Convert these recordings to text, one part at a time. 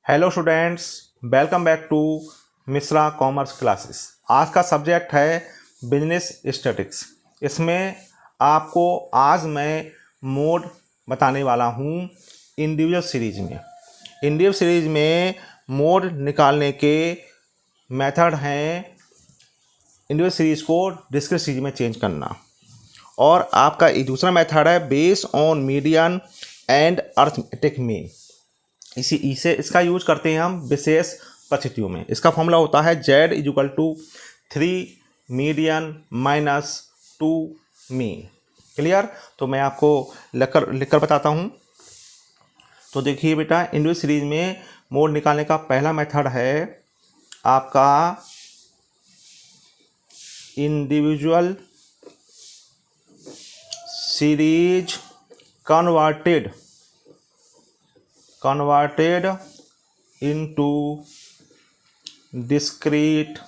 Hello students, welcome back to Mishra commerce classes. आज का subject है बिजनेस स्टैटिस्टिक्स। इसमें आपको आज मैं मोड बताने वाला हूँ इंडिविजुअल सीरीज में। इंडिविजुअल सीरीज में मोड निकालने के मेथड हैं इंडिविजुअल सीरीज को डिस्क्रीट सीरीज में चेंज करना, और आपका एक दूसरा मेथड है base on median and arithmetic mean. इसे इसका यूज करते हैं हम विशेष परिस्थितियों में। इसका फॉर्मूला होता है Z equal to 3 median minus 2 mean. Clear? तो मैं आपको लिखकर बताता हूँ। तो देखिए बेटा, इंडिविजुअल सीरीज में मोड निकालने का पहला मेथड है आपका individual series converted into discrete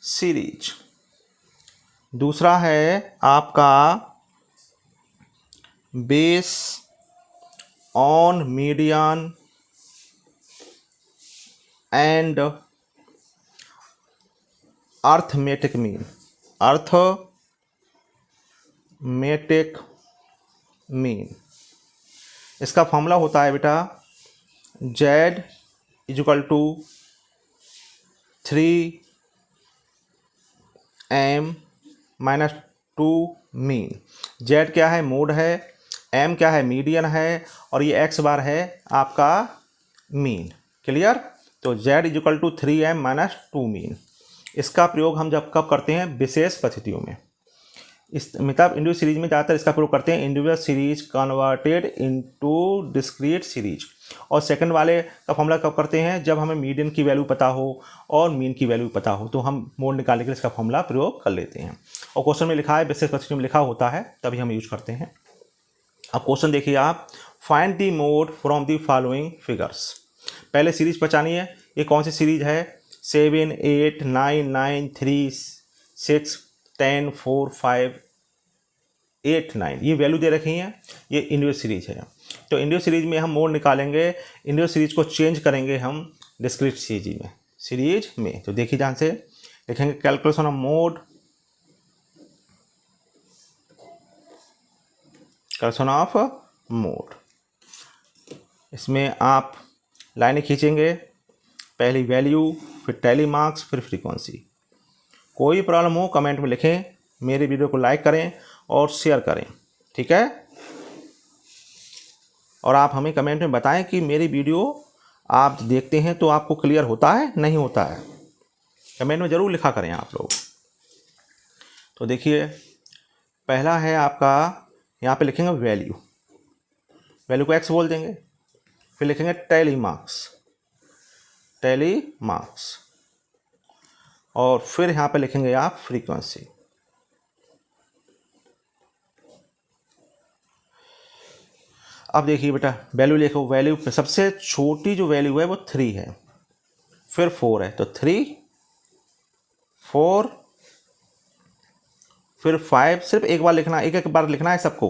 series। दूसरा है आपका base on median and arithmetic mean. इसका फॉर्मूला होता है बेटा Z equal to 3m minus 2 mean. Z क्या है? मोड है। M क्या है? मीडियन है। और ये x बार है आपका मीन। क्लियर? तो Z equal to 3m minus 2 mean. इसका प्रयोग हम कब करते हैं? विशेष परिस्थितियों में। इस मतलब इंडिविजुअल सीरीज में ज़्यादातर इसका प्रयोग करते हैं, individual series converted into discrete series. और सेकंड वाले का फॉर्मूला कब करते हैं? जब हमें मीडियन की वैल्यू पता हो और मीन की वैल्यू पता हो, तो हम मोड निकालने के लिए इसका फॉर्मूला प्रयोग कर लेते हैं। और क्वेश्चन में लिखा है, विशेष परिस्थिति में लिखा होता है, तभी हम यूज करते हैं। अब क्वेश्चन देखिए आप, find the mode from the following figures. पहले सीरीज पहचानी है। ये कौन सी सीरीज है? 7 8 9 9 3 6 10 4 5 8 9, ये वैल्यू दे रखी हैं। ये इंडिविजुअल सीरीज है। तो इंडिविजुअल सीरीज में हम मोड निकालेंगे, इंडिविजुअल सीरीज को चेंज करेंगे हम डिस्क्रीट सीरीज में। तो देखिए ध्यान से लिखेंगे, कैलकुलेशन ऑफ मोड। इसमें आप लाइनें खींचेंगे, पहली वैल्यू, फिर टैली मार्क्स, फिर फ्रीक्वेंसी। कोई प्रॉब्लम हो कमेंट में लिखें, मेरे वीडियो को लाइक करें और शेयर करें, ठीक है? और आप हमें कमेंट में बताएं कि मेरी वीडियो आप देखते हैं तो आपको क्लियर होता है, नहीं होता है। कमेंट में ज़रूर लिखा करें आप लोग। तो देखिए, पहला है आपका, यहाँ पे लिखेंगे वैल्यू को x बोल देंगे। फिर लिखेंगे टैली मार्क्स, और फिर यहाँ पे लिखेंगे आप फ्रीक्वेंसी। अब देखिए बेटा, वैल्यू लिखो। वैल्यू पे सबसे छोटी जो वैल्यू है वो 3 है, फिर 4 है, तो 3 4 फिर 5। सिर्फ एक बार लिखना, एक बार लिखना है सबको।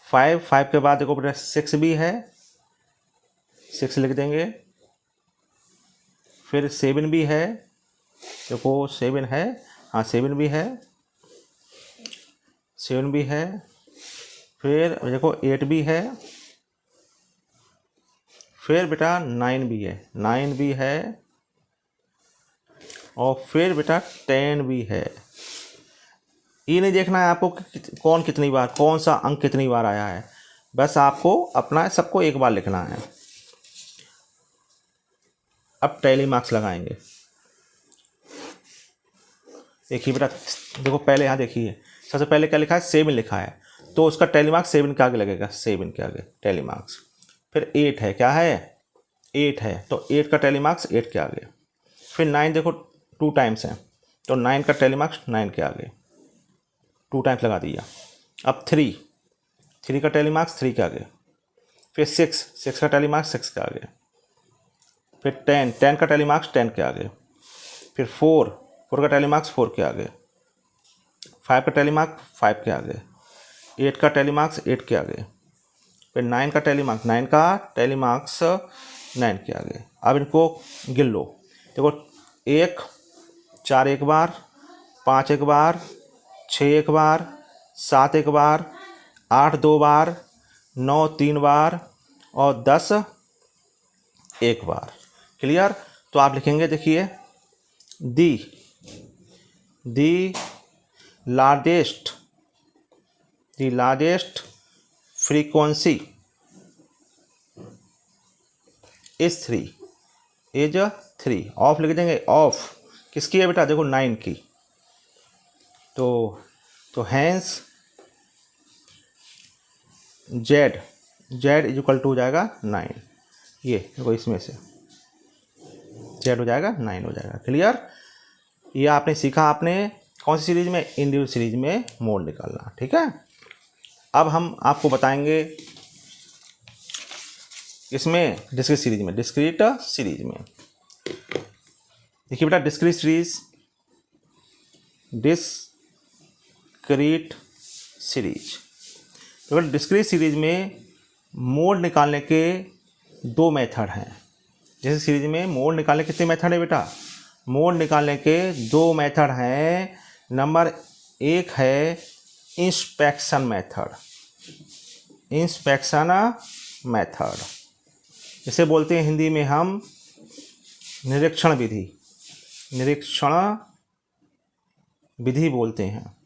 5 के बाद देखो बेटा 6 भी है, 6 लिख देंगे। फिर 7 भी है, देखो 7 है, हाँ 7 भी है, 7 भी है। फिर देखो 8 भी है, फिर बेटा 9 भी है, और फिर बेटा 10 भी है। ये नहीं देखना है आपको कि कौन सा अंक कितनी बार आया है, बस आपको अपना सबको एक बार लिखना है। अब टैली मार्क्स लगाएंगे। देखिए बेटा, देखो पहले यहाँ देखिए, सबसे पहले क्या लिखा है? 7 लिखा है, तो उसका टैली मार्क्स 7 के आगे लगेगा, 7 के आगे टैली मार्क्स। फिर 8 है, क्या है? 8 है, तो 8 का टैली मार्क्स 8 के आगे। फिर 9 देखो 2 टाइम्स है, तो 9 का टैली मार्क्स 9 के आगे, 2 टाइम्स लगा दिया। अब 3 का टैली मार्क्स 3 के आगे। फिर 6 का टैली मार्क्स 6 के आगे। फिर 10 का टैली मार्क्स 10 के आगे। फिर 4 का टैली मार्क्स 4 के आगे। 5 का टैली मार्क्स 5 के आगे। 8 का टैली मार्क्स 8 के आगे। फिर 9 का टैली मार्क्स 9 के आगे। अब इनको गिन लो, देखो 1 4 एक बार, 5 एक बार, 6 एक बार, 7 एक बार, 8 2 बार, 9 3 बार और 10 एक बार। क्लियर? तो आप लिखेंगे, देखिए दी लार्जेस्ट फ्रीक्वेंसी इज 3 ऑफ लिख देंगे। ऑफ किसकी है बेटा? देखो 9 की। तो hence Z is equal to हो जाएगा 9। ये देखो इसमें से जेड हो जाएगा 9 हो जाएगा। क्लियर? ये आपने सीखा, आपने कौन सी सीरीज में? इंडिविजुअल सीरीज में मोड निकालना। ठीक है, अब हम आपको बताएंगे इसमें डिस्क्रीट सीरीज में। देखिए बेटा, डिस्क्रीट सीरीज तो डिस्क्रीट सीरीज में मोड निकालने के 2 मेथड हैं। जैसे सीरीज में मोड निकालने के कितने मेथड है बेटा? मोड निकालने के 2 मेथड हैं। नंबर 1 है इंस्पेक्शन मेथड, इसे बोलते हैं हिंदी में हम निरीक्षण विधि बोलते हैं।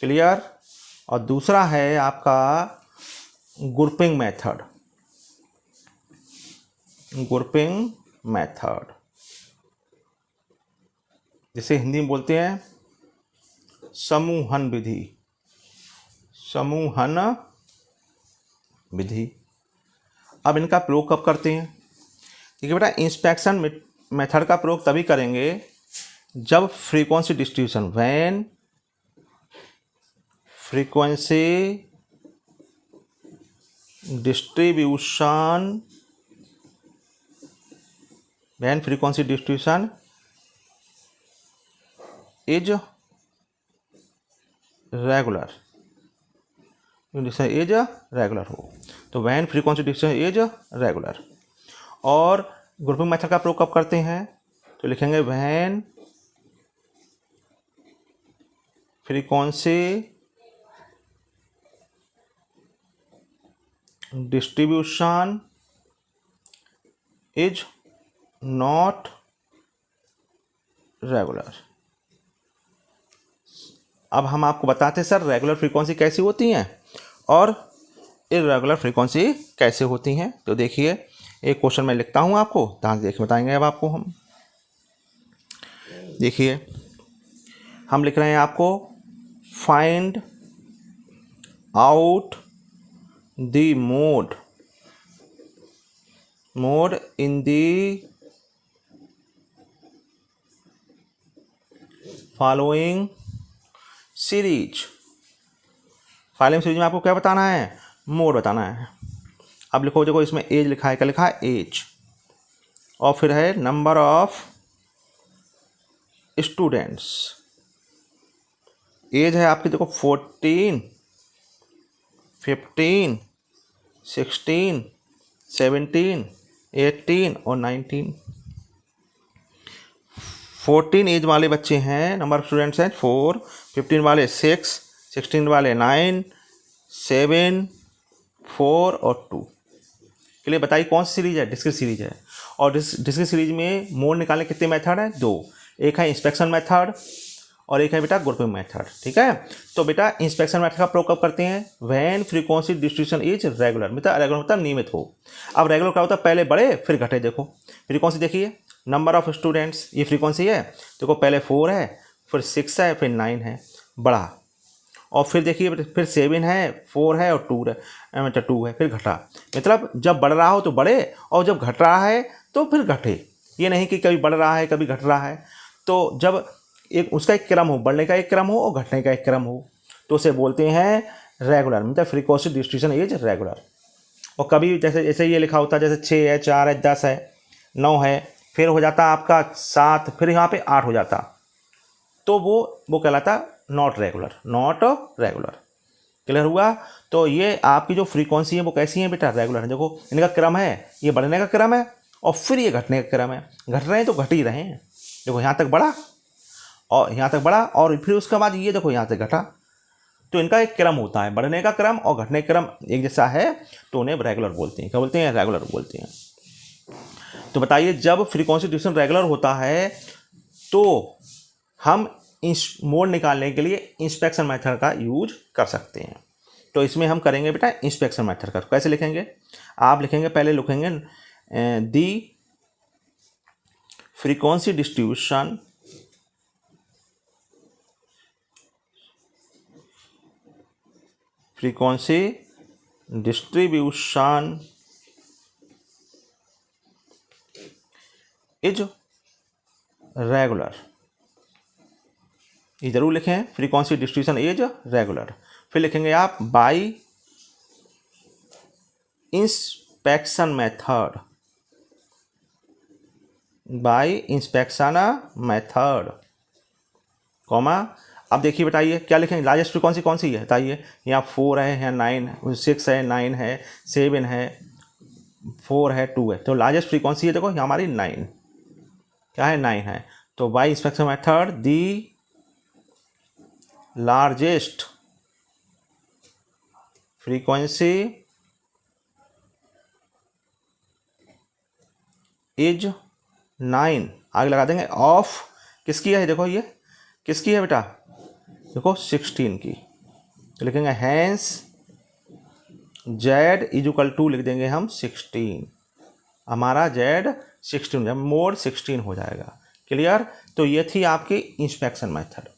क्लियर? और दूसरा है आपका ग्रुपिंग मेथड, जिसे हिंदी में बोलते हैं समूहन विधि। अब इनका प्रयोग कब करते हैं? देखिए बेटा, इंस्पेक्शन मेथड का प्रयोग तभी करेंगे जब frequency distribution when frequency distribution is regular हो। तो when frequency distribution is regular. और ग्रुपिंग मेथड का प्रयोग कब करते हैं? तो लिखेंगे when frequency distribution is not regular. अब हम आपको बताते हैं सर रेगुलर फ्रीक्वेंसी कैसी होती हैं और इर्रेगुलर फ्रीक्वेंसी कैसे होती हैं। तो देखिए, एक क्वेश्चन मैं लिखता हूं आपको, ध्यान से देखिए, बताएंगे अब आपको हम। देखिए, हम लिख रहे हैं आपको find out the mode in the following series में आपको क्या बताना है? मोड बताना है। अब लिखो, देखो इसमें एज लिखा है, क्या लिखा है? एज। और फिर है नंबर ऑफ स्टूडेंट्स। एज है आपकी, देखो 14, 15, 16, 17, 18 और 19। 14 एज वाले बच्चे हैं, नंबर ऑफ स्टूडेंट्स हैं 4, 15 वाले 6, 16 वाले 9, 7, 4 और 2। के लिए बताइए कौन सी सीरीज है? डिस्क्रीट सीरीज है। और डिस्क्रीट सीरीज में मोड निकालने कितने मेथड हैं? 2। एक है इंस्पेक्शन मेथड और एक है बेटा ग्रुपिंग मेथड। ठीक है, तो बेटा इंस्पेक्शन मेथड का प्रयोग कब करते हैं? When frequency distribution is regular, मतलब रेगुलर मतलब नियमित हो। अब रेगुलर क्या होता है? पहले बढ़े फिर घटे। देखो फ्रीक्वेंसी देखिए, नंबर ऑफ स्टूडेंट्स, ये फ्रीक्वेंसी है, देखो पहले 4 है, फिर 6 है, फिर 9 है, बढ़ा। और फिर देखिए, फिर 7 है, 4 है और 2 है, मतलब 2 है, फिर घटा। मतलब जब बढ़ रहा हो तो बढ़े और जब घट रहा है तो फिर घटे। ये नहीं कि कभी बढ़ रहा है कभी घट रहा है। तो जब एक उसका एक क्रम हो, बढ़ने का एक क्रम हो और घटने का एक क्रम हो, तो उसे बोलते हैं रेगुलर, मतलब फ्रीक्वेंसी डिस्ट्रीब्यूशन इज रेगुलर। और कभी जैसे ये लिखा होता है, जैसे 6 है, 4 है, 10 है, 9 है, फिर हो जाता आपका 7, फिर यहाँ पे 8 हो जाता, तो वो कहलाता नॉट रेगुलर। क्लियर हुआ? तो ये आपकी जो फ्रीक्वेंसी है वो कैसी है बेटा, रेगुलर है। देखो इनका क्रम है, ये बढ़ने का क्रम है और फिर ये घटने का क्रम है। घट रहे हैं तो घट ही रहे हैं। देखो यहाँ तक बढ़ा और यहाँ तक बढ़ा और फिर उसके बाद ये देखो यहाँ तक घटा। तो इनका एक क्रम होता है, बढ़ने का क्रम और घटने का क्रम एक जैसा है, तो उन्हें रेगुलर बोलते हैं। क्या बोलते हैं? रेगुलर बोलते हैं। तो बताइए जब फ्रीक्वेंसी डिस्ट्रीब्यूशन रेगुलर होता है तो हम मोड निकालने के लिए इंस्पेक्शन मेथड का यूज कर सकते हैं। तो इसमें हम करेंगे बेटा इंस्पेक्शन मेथड का। कैसे लिखेंगे? आप लिखेंगे, पहले लिखेंगे the frequency distribution is regular. ये जरूर लिखें, फ्रीक्वेंसी डिस्ट्रीब्यूशन इज रेगुलर। फिर लिखेंगे आप बाय इंस्पेक्शन मेथड, कॉमा। अब देखिए बताइए क्या लिखेंगे, लार्जेस्ट फ्रीक्वेंसी कौन सी है बताइए। यहाँ 4 है, यहाँ 9 है, 6 है, 9 है, 7 है, 4 है, 2 है। तो लार्जेस्ट फ्रीक्वेंसी है देखो यहाँ हमारी 9, क्या है? 9 है। तो bye inspection method the largest frequency is 9, आगे लगा देंगे, ऑफ किसकी है? देखो ये किसकी है बेटा, देखो 16 की। तो लिखेंगे hence Z is equal to, लिख देंगे हम 16, हमारा जेड 16 जब मोड 16 हो जाएगा। क्लियर? तो ये थी आपकी इंस्पेक्शन मेथड।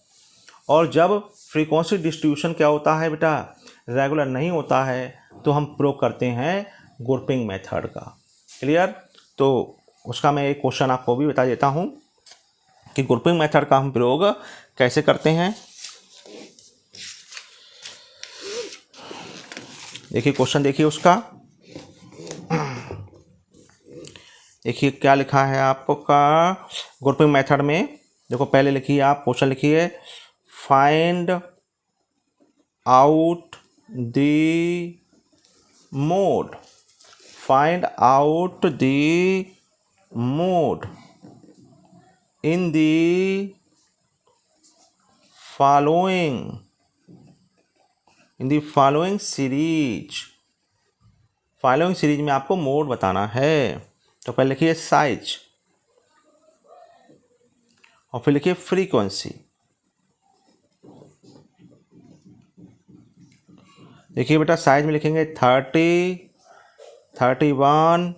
और जब फ्रीक्वेंसी डिस्ट्रीब्यूशन क्या होता है बेटा, रेगुलर नहीं होता है, तो हम प्रयोग करते हैं ग्रुपिंग मेथड का। क्लियर? तो उसका मैं एक क्वेश्चन आपको भी बता देता हूँ कि ग्रुपिंग मेथड का हम प्रयोग कैसे करते हैं। देखिए क्वेश्चन, देखिए उसका, देखिए क्या लिखा है आपका ग्रुपिंग मेथड में। देखो पहले लिखिए आप, क्वेश्चन लिखिए find out the mode, find out the mode in the following series. Following series में आपको मोड बताना है। तो पहले लिखिए साइज और फिर लिखिए फ्रीक्वेंसी। देखिए बेटा साइज में लिखेंगे 30, 31,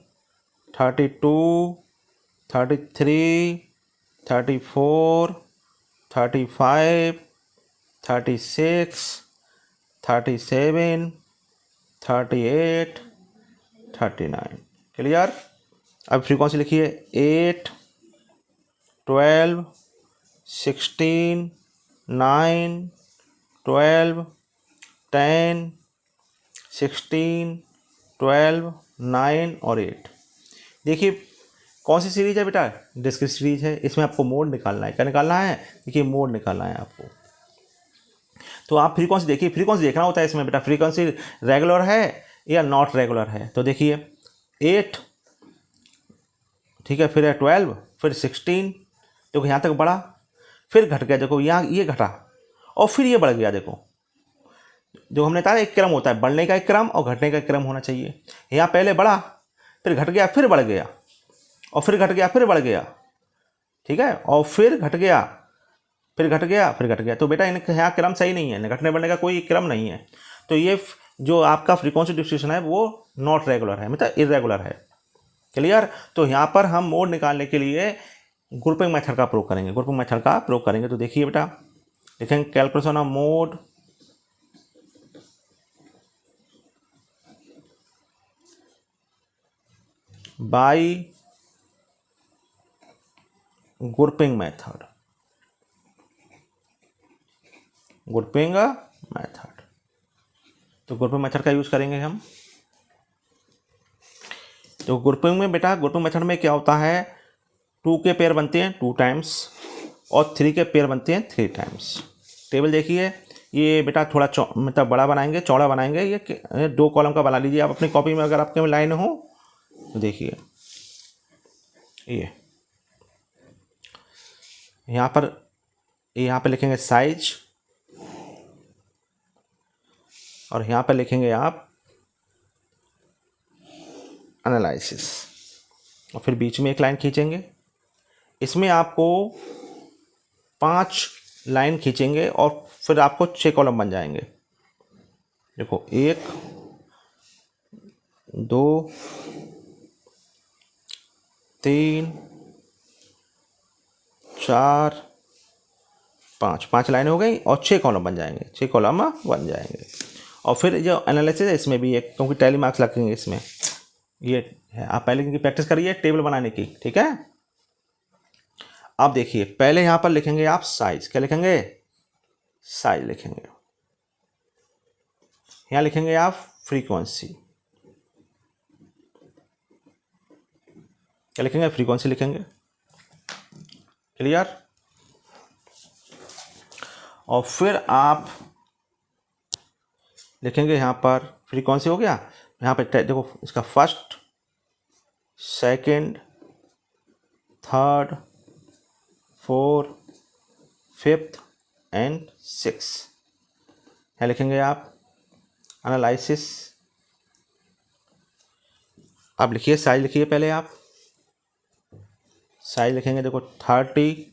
32, 33, 34, 35, 36, 37, 38, 39। क्लियर? अब फ्रीक्वेंसी लिखिए 8, 12, 16, 9, 12, 10, 16, 12, 9 और 8। देखिए कौन सी सीरीज है बेटा, डिस्क्रीट सीरीज है। इसमें आपको मोड निकालना है। क्या निकालना है? देखिए मोड निकालना है आपको। तो आप फ्रीक्वेंसी देखिए, फ्रीक्वेंसी देखना होता है इसमें बेटा, फ्रीक्वेंसी रेगुलर है या नॉट रेगुलर है। तो देखिए 8, ठीक है, फिर है 12, फिर 16, देखो यहाँ तक बढ़ा, फिर घट गया, देखो यहाँ ये घटा और फिर ये बढ़ गया। देखो जो हमने कहा एक क्रम होता है, बढ़ने का एक क्रम और घटने का एक क्रम होना चाहिए। यहाँ पहले बढ़ा, फिर घट गया, फिर बढ़ गया और फिर घट गया, फिर बढ़ गया, ठीक है, और फिर घट गया, फिर घट गया, फिर घट गया। तो बेटा इनका यहाँ क्रम सही नहीं है, घटने बढ़ने का कोई क्रम नहीं है। तो ये जो आपका फ्रीक्वेंसी डिस्ट्रीब्यूशन है वो नॉट रेगुलर है, मतलब इरेगुलर है। क्लियर? तो यहाँ पर हम मोड निकालने के लिए ग्रुपिंग मेथड का प्रयोग करेंगे, ग्रुपिंग मेथड का प्रयोग करेंगे। तो देखिए बेटा लिखेंगे calculation of mode bye grouping method, grouping method. तो ग्रुपिंग मेथड का यूज करेंगे हम। तो ग्रुपिंग में बेटा, ग्रुपिंग मेथड में क्या होता है, 2 के पेयर बनते हैं 2 टाइम्स और 3 के पेयर बनते हैं 3 टाइम्स। टेबल देखिए ये बेटा थोड़ा मतलब बड़ा बनाएंगे, चौड़ा बनाएंगे। ये 2 कॉलम का बना लीजिए आप अपनी कॉपी में, अगर आपके में लाइन हो तो देखिए ये यहाँ पर लिखेंगे साइज, और यहाँ पर लिखेंगे आप एनालिसिस, और फिर बीच में एक लाइन खींचेंगे। इसमें आपको 5 लाइन खींचेंगे और फिर आपको 6 कॉलम बन जाएंगे। देखो 1 2 3 4 5 लाइन हो गई और 6 कॉलम बन जाएंगे, 6 कॉलम बन जाएंगे। और फिर जो एनालिसिस है इसमें भी एक, क्योंकि टैली मार्क्स लगेंगे इसमें, ये है। आप पहले की प्रैक्टिस करिए टेबल बनाने की, ठीक है। अब देखिए पहले यहाँ पर लिखेंगे आप साइज। क्या लिखेंगे? साइज लिखेंगे। यहाँ लिखेंगे आप फ्रीक्वेंसी। क्या लिखेंगे? फ्रीक्वेंसी लिखेंगे। क्लियर? और फिर आप लिखेंगे यहाँ पर फ्रीक्वेंसी हो गया। यहाँ पे देखो इसका first, second, third, fourth, fifth and six. यहाँ लिखेंगे आप एनालिसिस। आप लिखिए साइज, लिखिए पहले आप साइज लिखेंगे। देखो 30,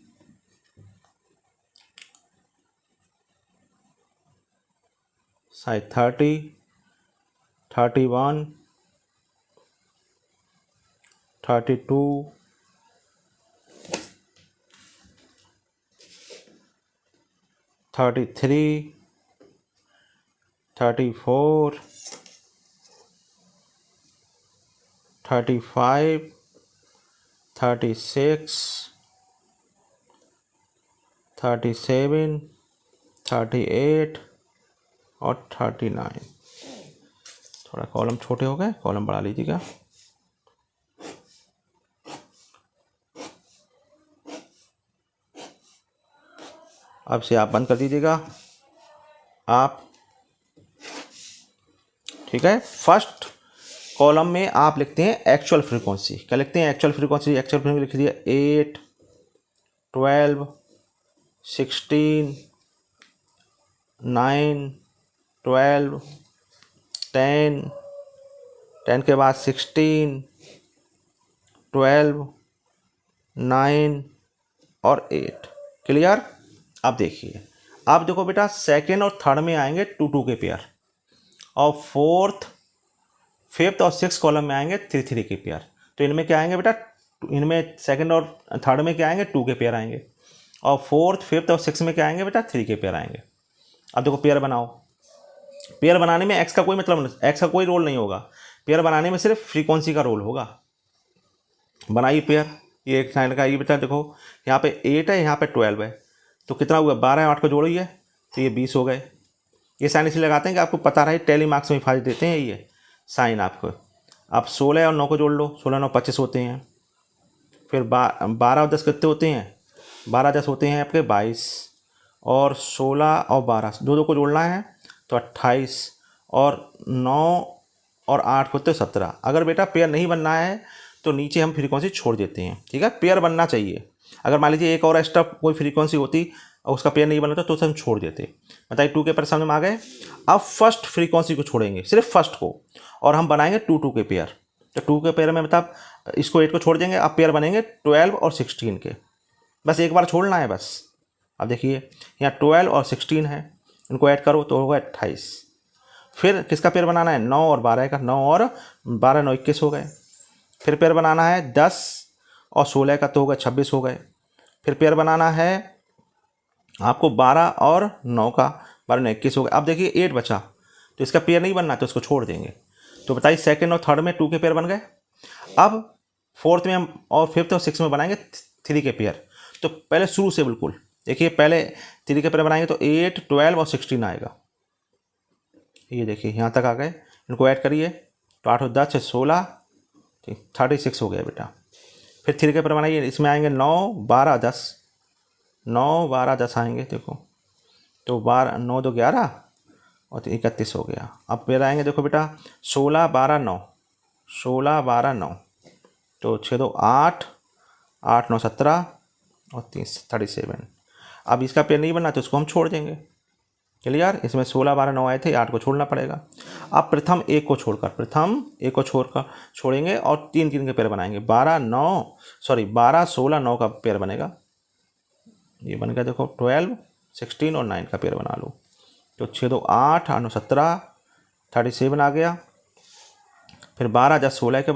साइज 30, 31, 32, 33, 34, 35, 36, 37, 38 और 39। थोड़ा कॉलम छोटे हो गए, कॉलम बढ़ा लीजिएगा। अब से आप बंद कर दीजिएगा आप, ठीक है। फर्स्ट कॉलम में आप लिखते हैं एक्चुअल फ्रीक्वेंसी। क्या लिखते हैं? Actual frequency. एक्चुअल फ्रीक्वेंसी लिख दिया 8, 12, 16, 9, 12, 10 के बाद 16, 12, 9 और 8। क्लियर? अब देखिए, अब देखो बेटा सेकेंड और थर्ड में आएंगे 2 के पेयर, और फोर्थ, फिफ्थ और सिक्स कॉलम में आएंगे 3 के पेयर। तो इनमें क्या आएंगे बेटा? इनमें सेकंड और थर्ड में क्या आएंगे? 2 के पेयर आएंगे, और फोर्थ, फिफ्थ और सिक्स में क्या आएंगे बेटा? 3 के पेयर आएंगे। अब देखो पेयर बनाओ। पेयर बनाने में एक्स का कोई मतलब नहीं, एक्स का कोई रोल नहीं होगा। पेयर बनाने में सिर्फ फ्रीक्वेंसी का रोल होगा। बनाइए पेयर। ये एक साइड का, ये बेटा देखो यहाँ पे 8 है, यहाँ पे 12 है, तो कितना हुआ? 12 8 को जोड़िए तो ये 20 हो गए। ये साइन इसलिए लगाते हैं कि आपको पता रहे, टेली मार्क्स में फायदे देते हैं ये साइन आपको। आप 16 और 9 को जोड़ लो, 16 9 25 होते हैं। फिर 12 और 10 कितने होते हैं? 12 10 होते हैं आपके 22, और 16 और 12 दो को जोड़ना है तो 28, और 9 और 8 होते 17। अगर बेटा पेयर नहीं बनना है तो नीचे हम फ्रीक्वेंसी छोड़ देते हैं, ठीक है। पेयर बनना चाहिए। अगर मान लीजिए एक और एक्स्ट्रा कोई फ्रीक्वेंसी होती और उसका पेयर नहीं बना तो उसे हम छोड़ देते। बताइए 2 के पेयर समझ में आ गए। अब फर्स्ट फ्रीक्वेंसी को छोड़ेंगे, सिर्फ फर्स्ट को, और हम बनाएंगे 2 के पेयर। तो 2 के पेयर में मतलब इसको 8 को छोड़ देंगे, अब पेयर बनेंगे 12 और 16 के। बस एक बार छोड़ना है बस। अब देखिए यहाँ 12 और 16 है, इनको ऐड करो तो होगा 28। फिर किसका पेयर बनाना है? 9 और 12 का। 9 और 12 9 21 हो गए। फिर पेयर बनाना है 10 और 16 का, तो होगा 26 हो गए। फिर पेयर बनाना है आपको 12 और 9 का, 12 9 21 हो गए। अब देखिए 8 बचा, तो इसका पेयर नहीं बनना तो इसको छोड़ देंगे। तो बताइए सेकंड और थर्ड में 2 के पेयर बन गए। अब फोर्थ में हम और फिफ्थ और सिक्स में बनाएंगे 3 के पेयर। तो पहले शुरू से बिल्कुल देखिए, पहले 3 के पेयर बनाएंगे तो 8 12 और 16 आएगा। ये देखिए यहाँ तक आ गए, इनको ऐड करिए तो 8 और 10 16, 36 हो गया बेटा। फिर 3 के पेयर बनाइए, इसमें आएंगे 9 12 10, 9 12 10 आएंगे। देखो तो 12 9 2 11 और 31 हो गया। अब फिर आएंगे, देखो बेटा 16 12 9, 16 12 9, तो 6 2 8, 8 9 17 और 37। अब इसका पेड़ नहीं बना तो इसको हम छोड़ देंगे। क्लियर? इसमें 16 12 9 आए थे, 8 को छोड़ना पड़ेगा। अब प्रथम एक को छोड़कर छोड़ेंगे और 3 3 के पेड़ बनाएंगे। 12 16 9 का पेड़ बनेगा। ये बन गया, देखो 12 16 और 9 का पेड़ बना लो। तो 6 2 8 8 9 17, 37 आ गया। फिर 12 10 16 के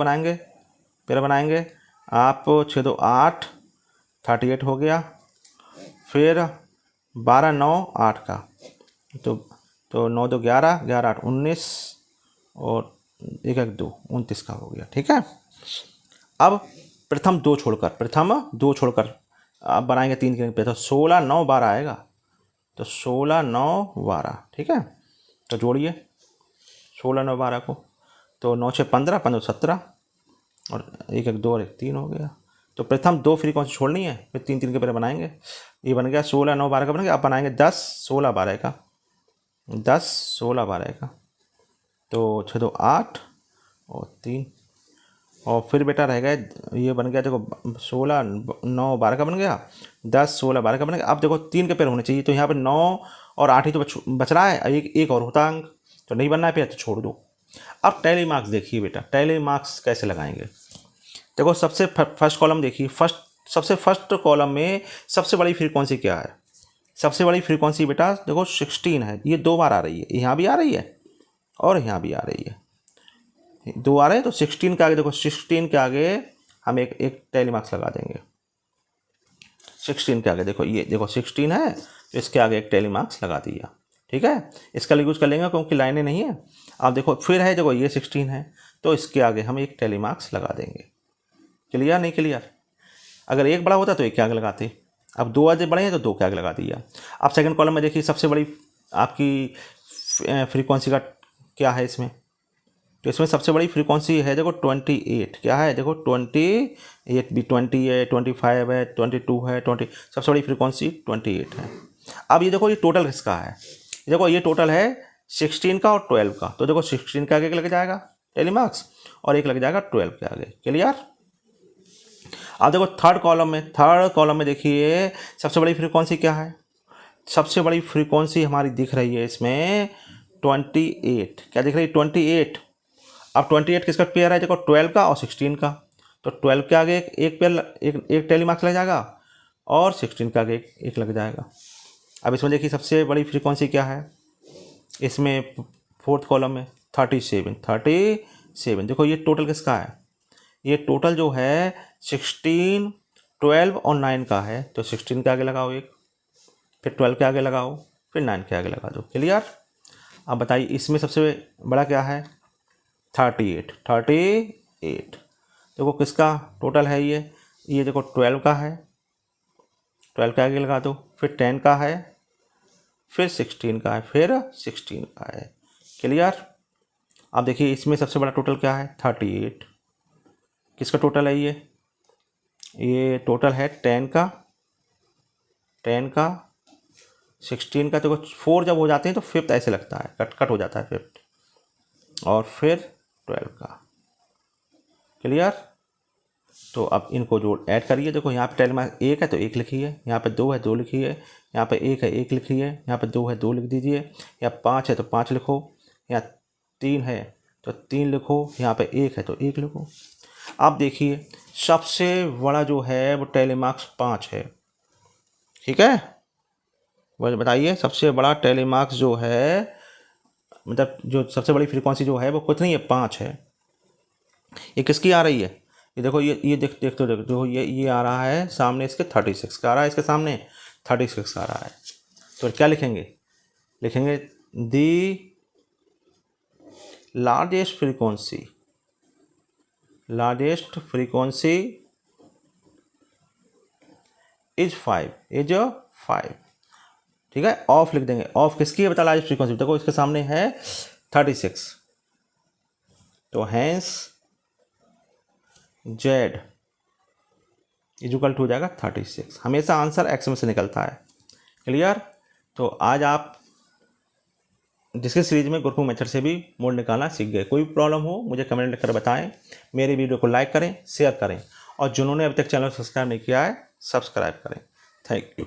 पेड़ बनाएंगे आप। 6 2 8, 38 हो गया। फिर 12 9 8 का, तो 9 2 11, 11 8 19 और 1 1 2 29 का हो गया। ठीक है। अब प्रथम दो छोड़कर अब बनाएंगे 3 के पे, तो 16 9 12 आएगा। तो 16 9 12, ठीक है। तो जोड़िए 16 9 12 को, तो 9 6 15, 15 17 और 1 1 2 और 1 3 हो गया। तो प्रथम 2 फ्रीक्वेंसी छोड़नी है, फिर 3 3 के पेड़ बनाएंगे। ये बन गया 16 9 12 का बन गया। अब बनाएंगे 10 16 12 का, 10 16 12 का, तो 6 2 8 और 3। और फिर बेटा रह गए, ये बन गया देखो 16 9 12 का बन गया, 10 16 12 का बन गया। अब देखो 3 के पेड़ होने चाहिए, तो यहाँ पे 9 और 8 ही तो बच रहा है। एक और होता अंक, तो नहीं बनना है पेड़ तो छोड़ दो। अब टैली मार्क्स देखिए बेटा, टैली मार्क्स कैसे लगाएंगे। देखो सबसे फर्स्ट कॉलम देखिए, सबसे फर्स्ट कॉलम में सबसे बड़ी फ्रीक्वेंसी क्या है। सबसे बड़ी फ्रीक्वेंसी बेटा देखो 16 है। ये 2 बार आ रही है, यहाँ भी आ रही है और यहाँ भी आ रही है, 2 आ रहे हैं। तो 16 के आगे देखो, 16 के आगे हम एक टैली मार्क्स लगा देंगे। 16 के आगे देखो, ये देखो 16 है, तो इसके आगे एक टैली मार्क्स लगा दिया। ठीक है, इसका यूज कर लेंगे क्योंकि लाइनें नहीं है। अब देखो फिर है, देखो ये 16 है, तो इसके आगे हम एक टैली मार्क्स लगा देंगे। क्लियर नहीं क्लियर? अगर एक बड़ा होता तो एक के आगे लगाते, अब 2 आगे बड़े हैं तो 2 के आगे लगा दिया। अब सेकंड कॉलम में देखिए, सबसे बड़ी आपकी फ्रीक्वेंसी का क्या है इसमें, तो इसमें सबसे बड़ी फ्रीक्वेंसी है देखो 28। क्या है देखो 28 भी, 20 है, 25 है, 22 है, 20, सबसे बड़ी फ्रीक्वेंसी 28 है। अब ये देखो ये टोटल किसका है, देखो ये टोटल है 16 का और 12 का। तो देखो 16 के आगे लग जाएगा टैली मार्क्स और एक लग जाएगा 12 के आगे। क्लियर? अब देखो थर्ड कॉलम में देखिए सबसे बड़ी फ्रीक्वेंसी क्या है। सबसे बड़ी फ्रीक्वेंसी हमारी दिख रही है इसमें 28। क्या दिख रही है? 28। अब 28 किसका पेयर है देखो, 12 का और 16 का। तो 12 के आगे एक पेयर, एक टैली मार्क्स लग जाएगा और 16 के आगे एक लग जाएगा। अब इसमें देखिए सबसे बड़ी फ्रीक्वेंसी क्या है इसमें, फोर्थ कॉलम में 37। देखो ये टोटल किसका है, ये टोटल जो है 16 12 और 9 का है। तो 16 के आगे लगाओ एक, फिर 12 के आगे लगाओ, फिर 9 के आगे लगा दो। क्लियर? अब बताइए इसमें सबसे बड़ा क्या है, 38। देखो किसका टोटल है ये देखो 12 का है, 12 के आगे लगा दो, फिर 10 का है, फिर 16 का है, फिर 16 का है। क्लियर? अब देखिए इसमें सबसे बड़ा टोटल क्या है, 38। किसका टोटल है ये टोटल है 10 का, 16 का। देखो 4 जब हो जाते हैं तो फिफ्थ ऐसे लगता है, कट हो जाता है फिफ्थ, और फिर 12 का। क्लियर? तो अब इनको जोड़ ऐड करिए। देखो यहाँ पे टैली मार्क्स 1 है तो 1 लिखिए, यहाँ पे 2 है 2 लिखिए, यहाँ पे 1 है 1 लिखिए, यहाँ पे 2 है 2 लिख दीजिए, यहाँ 5 है तो 5 लिखो, यहाँ 3 है तो 3 लिखो, यहाँ पे 1 है तो 1 लिखो। अब देखिए सबसे बड़ा जो है वो टैली मार्क्स 5 है। ठीक है, वो बताइए सबसे बड़ा टैली मार्क्स जो है, मतलब जो सबसे बड़ी फ्रीक्वेंसी जो है वो कुछ नहीं है, 5 है। ये किसकी आ रही है, ये देखो ये देख देखो ये आ रहा है सामने इसके 36 का आ रहा है, इसके सामने 36 आ रहा है। तो क्या लिखेंगे, लिखेंगे दी लार्जेस्ट फ्रीक्वेंसी इज 5। ठीक है, ऑफ लिख देंगे। ऑफ किसकी है बता, लार्जेस्ट फ्रीक्वेंसी। देखो इसके सामने है 36, तो हैंस जेड इक्वल टू हो जाएगा 36। हमेशा आंसर एक्स में से निकलता है। क्लियर? तो आज आप जिसके सीरीज में ग्रुप मेथड से भी मोड निकालना सीख गए। कोई प्रॉब्लम हो मुझे कमेंट कर बताएं। मेरे वीडियो को लाइक करें, शेयर करें और जिन्होंने अभी तक चैनल सब्सक्राइब नहीं किया है सब्सक्राइब करें। Thank you.